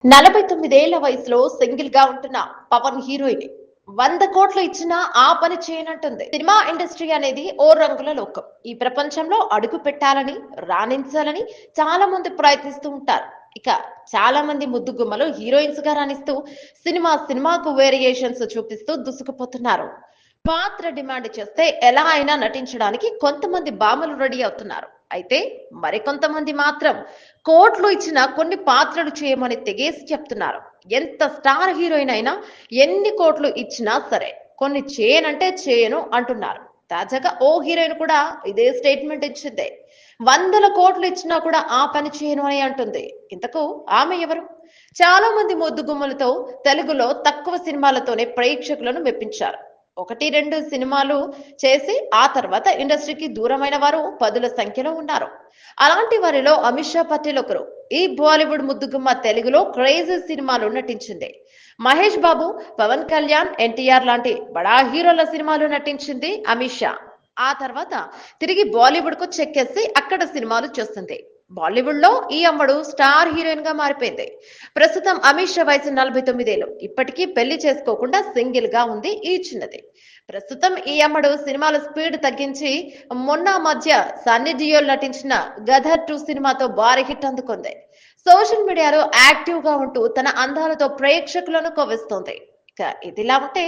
49 ఏళ్ల వయసులో సింగిల్ గా ఉంటున్న పవన్ హీరోయిన్ 100 కోట్లు ఇచ్చినా ఆ పని చేయనంటుంది. సినిమా ఇండస్ట్రీ అనేది ఓ రంగుల లోకం. ఈ ప్రపంచంలో అడుగు పెట్టాలని, రాణించాలని చాలా మంది ప్రయత్నిస్తూ ఉంటారు. ఇక చాలా మంది ముద్దుగుమ్మలు హీరోయిన్స్ గా రాణిస్తూ సినిమాకు వేరియేషన్స్ చూపిస్తూ దూసుకుపోతున్నారు. పాత్ర డిమాండ్ చేస్తే ఎలా అయినా నటించడానికి కొంతమంది భామలు రెడీ అవుతున్నారు. అయితే మరికొంతమంది మాత్రం కోట్లు ఇచ్చిన కొన్ని పాత్రలు చేయమని తెగేసి చెప్తున్నారు. ఎంత స్టార్ హీరోయిన్ అయినా ఎన్ని కోట్లు ఇచ్చినా సరే కొన్ని చేయనంటే చేయను అంటున్నారు. తాజాగా ఓ హీరోయిన్ కూడా ఇదే స్టేట్మెంట్ ఇచ్చింది. 100 కోట్లు ఇచ్చినా కూడా ఆ పని చేయను అని అంటుంది. ఇంతకు ఆమె ఎవరు? చాలా మంది ముద్దుగుమ్మలతో తెలుగులో తక్కువ సినిమాలతోనే ప్రేక్షకులను మెప్పించారు. 1, 2 సినిమాలు చేసి ఆ తర్వాత ఇండస్ట్రీకి దూరమైన వారు పదుల సంఖ్యలో ఉన్నారు. అలాంటి వారిలో అమిషా పటేల్ ఒకరు. ఈ బాలీవుడ్ ముద్దుగుమ్మ తెలుగులో క్రేజీ సినిమాలు నటించింది. మహేష్ బాబు, పవన్ కళ్యాణ్, ఎన్టీఆర్ లాంటి బడా హీరోల సినిమాలు నటించింది అమిషా. ఆ తర్వాత తిరిగి బాలీవుడ్ కు చెక్కేసి అక్కడ సినిమాలు చేస్తుంది. బాలీవుడ్ లో ఈ అమ్మడు స్టార్ హీరోయిన్ గా మారిపోయింది. ప్రస్తుతం అమిషా వయసు 49 ఏళ్లు. ఇప్పటికీ పెళ్లి చేసుకోకుండా సింగిల్ గా ఉంది ఈ చిన్నది. ప్రస్తుతం ఈ అమ్మడు సినిమాల స్పీడ్ తగ్గించి మొన్న మధ్య సన్నీ డియోల్ నటించిన గదర్ 2 సినిమాతో భారీ హిట్ అందుకుంది. సోషల్ మీడియాలో యాక్టివ్ గా ఉంటూ తన అందాలతో ప్రేక్షకులను కవ్విస్తోంది. ఇక ఇదిలా ఉంటే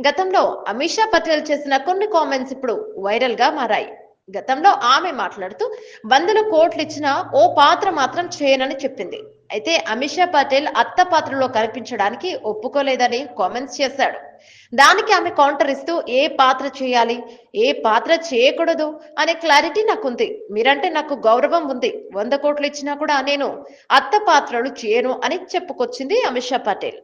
గతంలో అమిషా పటేల్ చేసిన కొన్ని కామెంట్స్ ఇప్పుడు వైరల్ గా మారాయి. గతంలో ఆమె మాట్లాడుతూ 100 కోట్లు ఇచ్చినా ఓ పాత్ర మాత్రం చేయనని చెప్పింది. అయితే అమిషా పటేల్ అత్త పాత్రలో కనిపించడానికి ఒప్పుకోలేదని కామెంట్స్ చేశాడు. దానికి ఆమె కౌంటర్ ఇస్తూ ఏ పాత్ర చేయాలి, ఏ పాత్ర చేయకూడదు అనే క్లారిటీ నాకుంది. మీరంటే నాకు గౌరవం ఉంది. 100 కోట్లు ఇచ్చినా కూడా నేను అత్త పాత్రలు చేయను అని చెప్పుకొచ్చింది అమిషా పటేల్.